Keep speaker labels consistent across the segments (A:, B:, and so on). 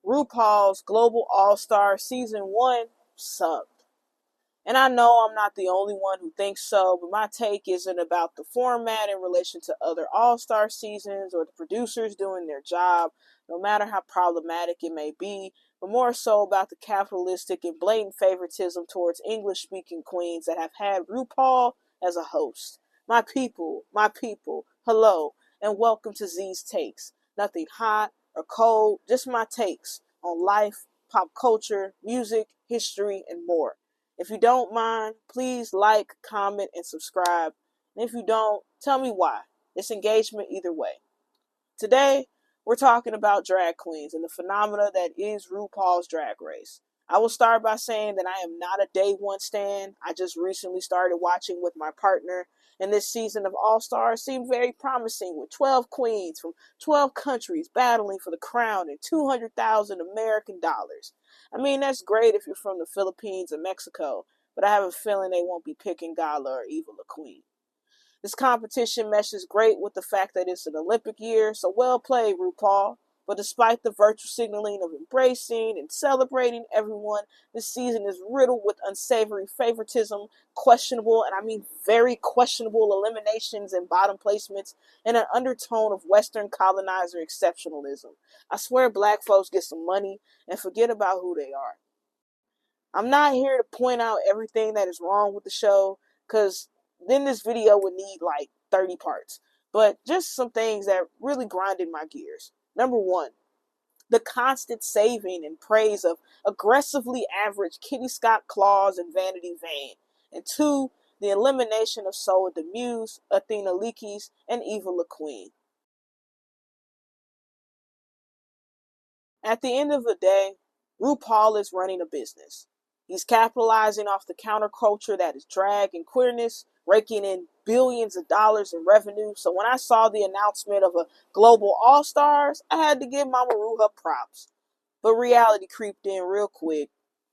A: RuPaul's Global All-Star Season 1 sucked. And I know I'm not the only one who thinks so, but my take isn't about the format in relation to other All-Star seasons or the producers doing their job, no matter how problematic it may be, but more so about the capitalistic and blatant favoritism towards English-speaking queens that have had RuPaul as a host. My people, hello, and welcome to Z's Takes. Nothing hot or cold, just my takes on life, pop culture, music, history, and more. If you don't mind, please like, comment, and subscribe. And if you don't, tell me why. It's engagement either way. Today, we're talking about drag queens and the phenomena that is RuPaul's Drag Race. I will start by saying that I am not a day one stan. I just recently started watching with my partner, and this season of All Stars seemed very promising with 12 queens from 12 countries battling for the crown and 200,000 American dollars. I mean, that's great if you're from the Philippines or Mexico, but I have a feeling they won't be picking Gala or Eva La Queen. This competition meshes great with the fact that it's an Olympic year, so well played, RuPaul. But despite the virtue signaling of embracing and celebrating everyone, this season is riddled with unsavory favoritism, questionable, and I mean very questionable eliminations and bottom placements, and an undertone of Western colonizer exceptionalism. I swear black folks get some money and forget about who they are. I'm not here to point out everything that is wrong with the show, because then this video would need like 30 parts. But just some things that really grinded my gears. Number one, the constant saving and praise of aggressively average Kitty Scott Claus and Vanity Vane. And two, the elimination of Soa the Muse, Athena Leakes, and Eva La Queen. At the end of the day, RuPaul is running a business. He's capitalizing off the counterculture that is drag and queerness, raking in billions of dollars in revenue. So when I saw the announcement of a global all-stars, I had to give Mama Ru her props. But reality creeped in real quick.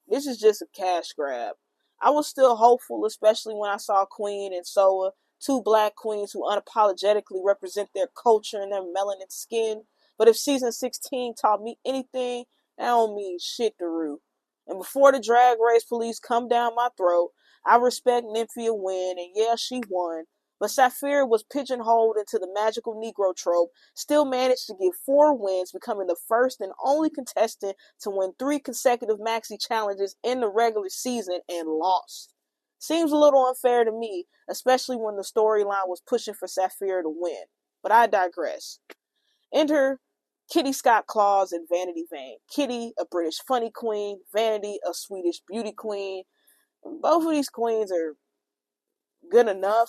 A: This is just a cash grab. I was still hopeful, especially when I saw Queen and Soa, two black queens who unapologetically represent their culture and their melanin skin. But if season 16 taught me anything, that don't mean shit to Ru. And before the drag race police come down my throat, I respect Nymphia win, and yeah, she won. But Sapphire was pigeonholed into the magical Negro trope, still managed to get 4 wins, becoming the first and only contestant to win 3 consecutive maxi challenges in the regular season and lost. Seems a little unfair to me, especially when the storyline was pushing for Sapphire to win. But I digress. Enter Kitty Scott Claus and Vanity Vane. Kitty, a British funny queen. Vanity, a Swedish beauty queen. Both of these queens are good enough,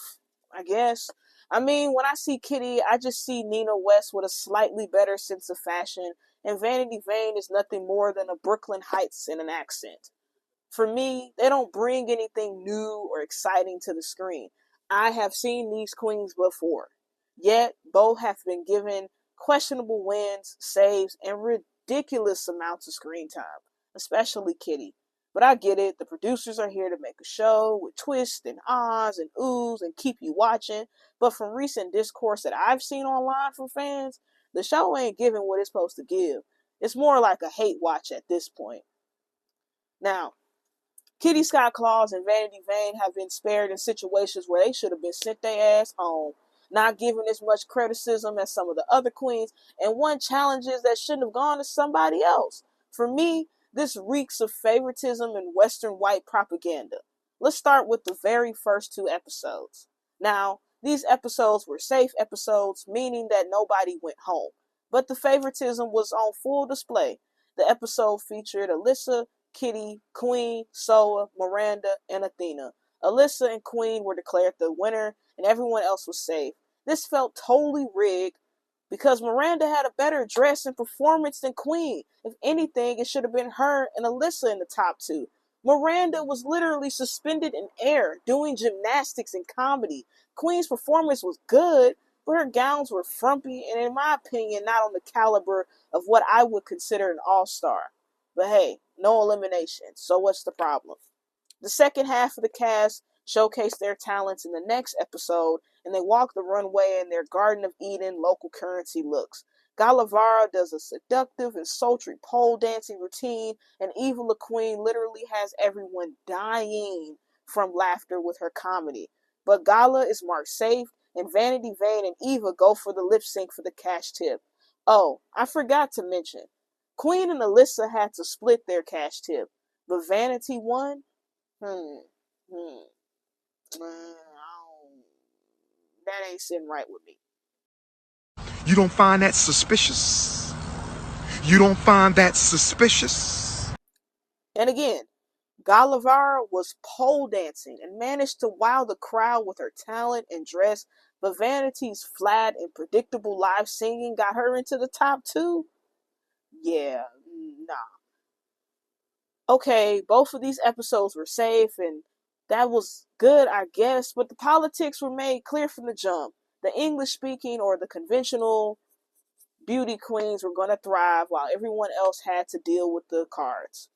A: I guess. I mean, when I see Kitty, I just see Nina West with a slightly better sense of fashion, and Vanity Vane is nothing more than a Brooklyn Heights in an accent. For me, they don't bring anything new or exciting to the screen. I have seen these queens before. Yet, both have been given questionable wins, saves, and ridiculous amounts of screen time, especially Kitty. But I get it, the producers are here to make a show with twists and ahs and oohs and keep you watching. But from recent discourse that I've seen online from fans, the show ain't giving what it's supposed to give. It's more like a hate watch at this point. Now, Kitty Scott Claus and Vanity Vane have been spared in situations where they should have been sent their ass home, not given as much criticism as some of the other queens, and won challenges that shouldn't have gone to somebody else. For me, this reeks of favoritism and Western white propaganda. Let's start with the very first 2 episodes. Now, these episodes were safe episodes, meaning that nobody went home. But the favoritism was on full display. The episode featured Alyssa, Kitty, Queen, Soa, Miranda, and Athena. Alyssa and Queen were declared the winner, and everyone else was safe. This felt totally rigged because Miranda had a better dress and performance than Queen. If anything, it should have been her and Alyssa in the top 2. Miranda was literally suspended in air, doing gymnastics and comedy. Queen's performance was good, but her gowns were frumpy and, in my opinion, not on the caliber of what I would consider an all-star. But hey, no elimination, so what's the problem? The second half of the cast showcased their talents in the next episode, and they walked the runway in their Garden of Eden local currency looks. Galavara does a seductive and sultry pole dancing routine, and Eva La Queen literally has everyone dying from laughter with her comedy. But Gala is marked safe, and Vanity Vane and Eva go for the lip sync for the cash tip. Oh, I forgot to mention, Queen and Alyssa had to split their cash tip, but Vanity won? Hmm, hmm, that ain't sitting right with me.
B: You don't find that suspicious? You don't find that suspicious?
A: And again, Galavara was pole dancing and managed to wow the crowd with her talent and dress, but Vanity's flat and predictable live singing got her into the top two? Yeah, nah. Okay, both of these episodes were safe and that was good, I guess, but the politics were made clear from the jump. The English speaking or the conventional beauty queens were going to thrive while everyone else had to deal with the cards.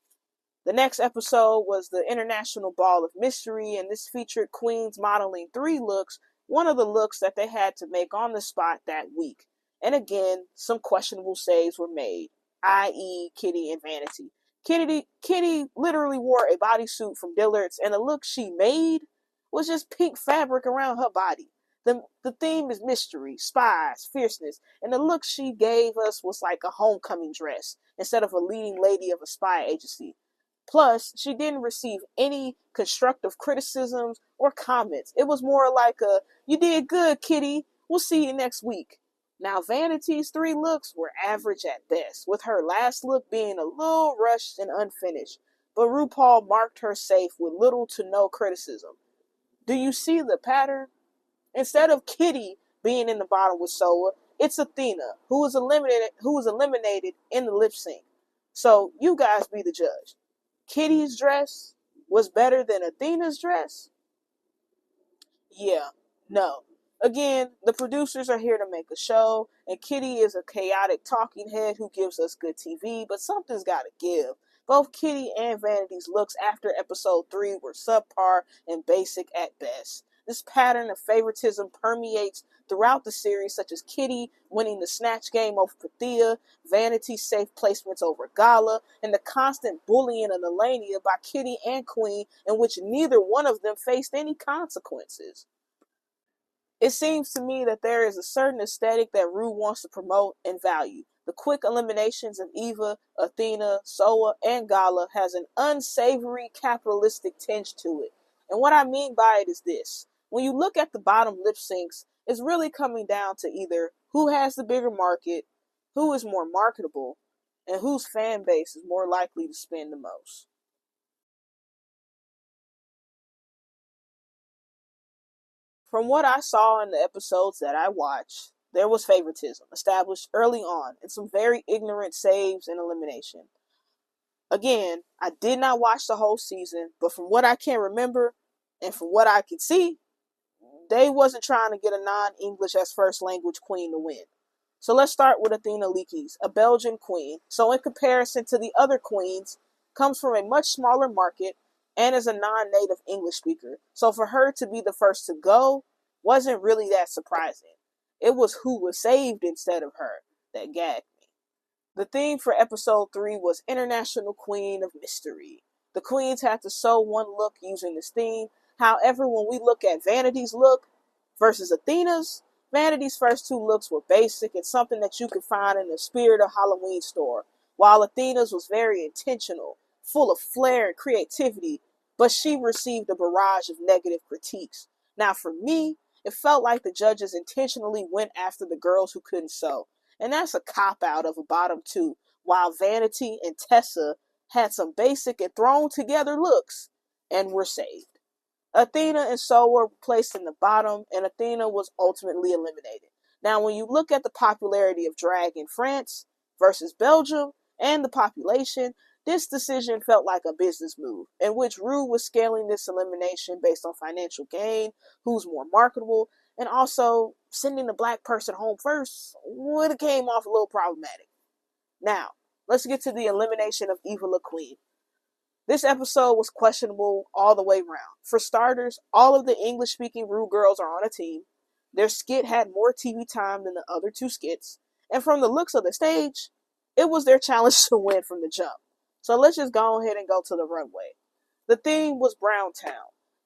A: The next episode was the International Ball of Mystery, and this featured queens modeling 3 looks, one of the looks that they had to make on the spot that week. And again, some questionable saves were made, i.e., Kitty and Vanity. Kitty literally wore a bodysuit from Dillard's, and the look she made was just pink fabric around her body. The theme is mystery, spies, fierceness, and the look she gave us was like a homecoming dress instead of a leading lady of a spy agency. Plus, she didn't receive any constructive criticisms or comments. It was more like a, you did good, Kitty. We'll see you next week. Now, Vanity's 3 looks were average at best, with her last look being a little rushed and unfinished. But RuPaul marked her safe with little to no criticism. Do you see the pattern? Instead of Kitty being in the bottom with Soa, it's Athena who was eliminated in the lip sync. So you guys be the judge. Kitty's dress was better than Athena's dress? Yeah, no. Again, the producers are here to make a show, and Kitty is a chaotic talking head who gives us good TV, but something's gotta give. Both Kitty and Vanity's looks after episode 3 were subpar and basic at best. This pattern of favoritism permeates throughout the series, such as Kitty winning the snatch game over Pythia, Vanity's safe placements over Gala, and the constant bullying of Elenia by Kitty and Queen, in which neither one of them faced any consequences. It seems to me that there is a certain aesthetic that Rue wants to promote and value. The quick eliminations of Eva, Athena, Soa, and Gala has an unsavory capitalistic tinge to it. And what I mean by it is this. When you look at the bottom lip syncs, it's really coming down to either who has the bigger market, who is more marketable, and whose fan base is more likely to spend the most. From what I saw in the episodes that I watched, there was favoritism established early on and some very ignorant saves and elimination. Again, I did not watch the whole season, but from what I can remember and from what I can see, they wasn't trying to get a non-English as first language queen to win. So let's start with Athena Leakes, a Belgian queen. So in comparison to the other queens, comes from a much smaller market and is a non-native English speaker. So for her to be the first to go wasn't really that surprising. It was who was saved instead of her that gagged me. The theme for episode 3 was International Queen of Mystery. The queens had to sew one look using this theme. However, when we look at Vanity's look versus Athena's, Vanity's first 2 looks were basic and something that you could find in the Spirit of Halloween store, while Athena's was very intentional, full of flair and creativity, but she received a barrage of negative critiques. Now, for me, it felt like the judges intentionally went after the girls who couldn't sew, and that's a cop out of a bottom 2, while Vanity and Tessa had some basic and thrown together looks and were saved. Athena and So were placed in the bottom, and Athena was ultimately eliminated. Now, when you look at the popularity of drag in France versus Belgium and the population, this decision felt like a business move, in which Rue was scaling this elimination based on financial gain, who's more marketable, and also sending the black person home first would have came off a little problematic. Now, let's get to the elimination of Eva La Queen. This episode was questionable all the way around. For starters, all of the English-speaking Rue girls are on a team. Their skit had more TV time than the other 2 skits. And from the looks of the stage, it was their challenge to win from the jump. So let's just go ahead and go to the runway. The theme was Brown Town.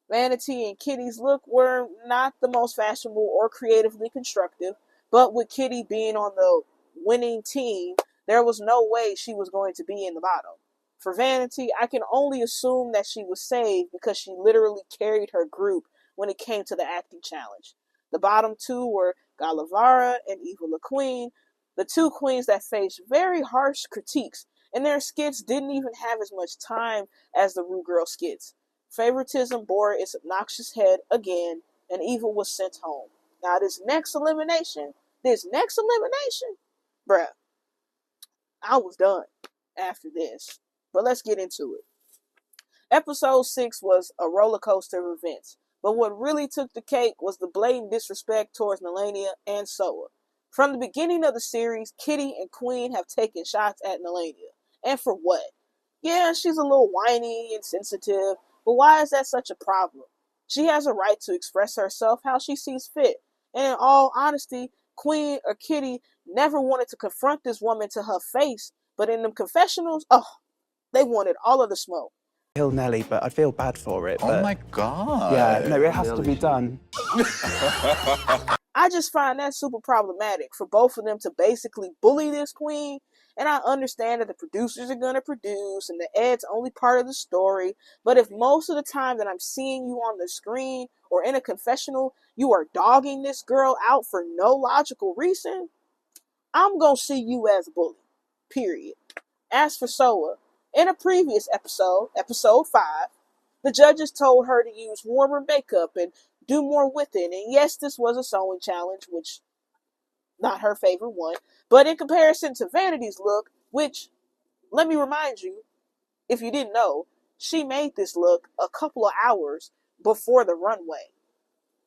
A: Vanity and Kitty's look were not the most fashionable or creatively constructive, but with Kitty being on the winning team, there was no way she was going to be in the bottom. For Vanity, I can only assume that she was saved because she literally carried her group when it came to the acting challenge. The bottom two were Galavara and Eva La Queen, the two queens that faced very harsh critiques, and their skits didn't even have as much time as the Rue Girl skits. Favoritism bore its obnoxious head again, and Eva was sent home. Now this next elimination, bruh, I was done after this. But let's get into it. Episode 6 was a roller coaster of events, but what really took the cake was the blatant disrespect towards Nelania and Soa. From the beginning of the series, Kitty and Queen have taken shots at Nelania. And for what? Yeah, she's a little whiny and sensitive, but why is that such a problem? She has a right to express herself how she sees fit. And in all honesty, Queen or Kitty never wanted to confront this woman to her face, but in them confessionals, oh, they wanted all of the smoke.
C: Kill Nelly, but I feel bad for it.
D: Oh my God.
C: Yeah, no, it has to be done.
A: I just find that super problematic for both of them to basically bully this queen. And I understand that the producers are going to produce and the ed's only part of the story. But if most of the time that I'm seeing you on the screen or in a confessional, you are dogging this girl out for no logical reason, I'm going to see you as a bully. Period. As for Soa, in a previous episode, episode 5, the judges told her to use warmer makeup and do more with it. And yes, this was a sewing challenge, which not her favorite one. But in comparison to Vanity's look, which, let me remind you, if you didn't know, she made this look a couple of hours before the runway.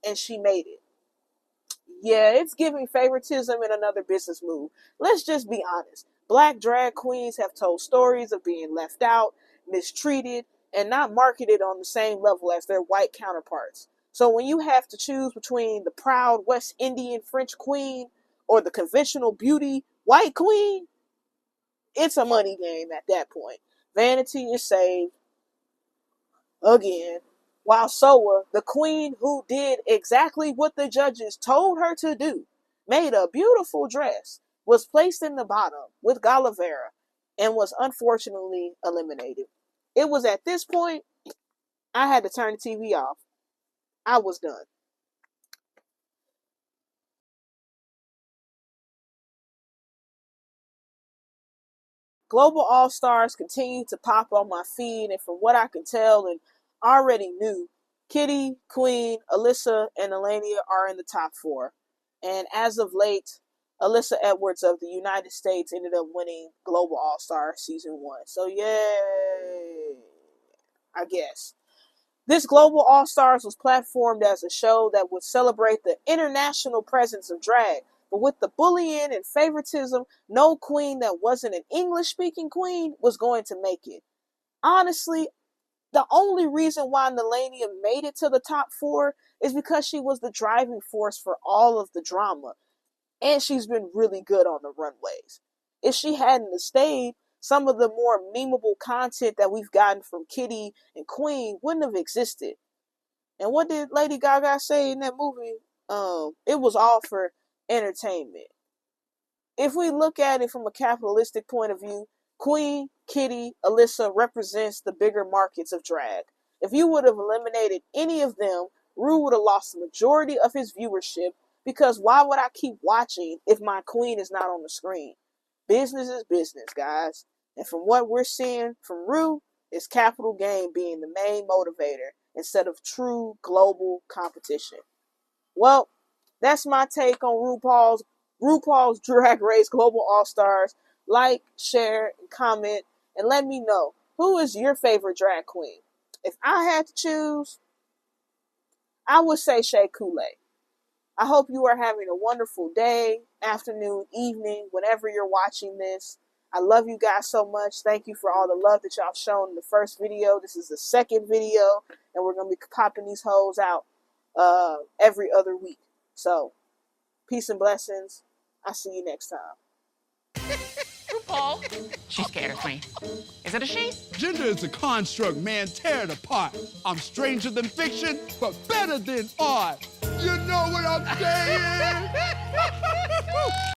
A: And she made it. Yeah, it's giving favoritism in another business move. Let's just be honest. Black drag queens have told stories of being left out, mistreated, and not marketed on the same level as their white counterparts. So when you have to choose between the proud West Indian French queen or the conventional beauty white queen, it's a money game at that point. Vanity is saved again, while Soa, the queen who did exactly what the judges told her to do, made a beautiful dress, was placed in the bottom with Galavera and was unfortunately eliminated. It was at this point I had to turn the TV off. I was done. Global All Stars continue to pop on my feed, and from what I can tell and already knew, Kitty, Queen, Alyssa, and Elenia are in the top 4. And as of late, Alyssa Edwards of the United States ended up winning Global All Star Season 1. So, yay! I guess. This Global All Stars was platformed as a show that would celebrate the international presence of drag. But with the bullying and favoritism, no queen that wasn't an English-speaking queen was going to make it. Honestly, the only reason why Nelania made it to the top 4 is because she was the driving force for all of the drama. And she's been really good on the runways. If she hadn't stayed, some of the more memeable content that we've gotten from Kitty and Queen wouldn't have existed. And what did Lady Gaga say in that movie? It was all for entertainment. If we look at it from a capitalistic point of view, Queen, Kitty, Alyssa represents the bigger markets of drag. If you would have eliminated any of them, Rue would have lost the majority of his viewership, because why would I keep watching if my queen is not on the screen? Business is business, guys. And from what we're seeing from Rue, it's capital gain being the main motivator instead of true global competition. Well, that's my take on RuPaul's Drag Race Global All Stars. Like, share, and comment, and let me know, who is your favorite drag queen? If I had to choose, I would say Shea Coulee. I hope you are having a wonderful day, afternoon, evening, whenever you're watching this. I love you guys so much. Thank you for all the love that y'all shown in the first video. This is the second video, and we're going to be popping these hoes out every other week. So, peace and blessings. I'll see you next time.
D: RuPaul, she scares me. Is it a she?
E: Gender is a construct, man. Tear it apart. I'm stranger than fiction, but better than art. You know what I'm saying?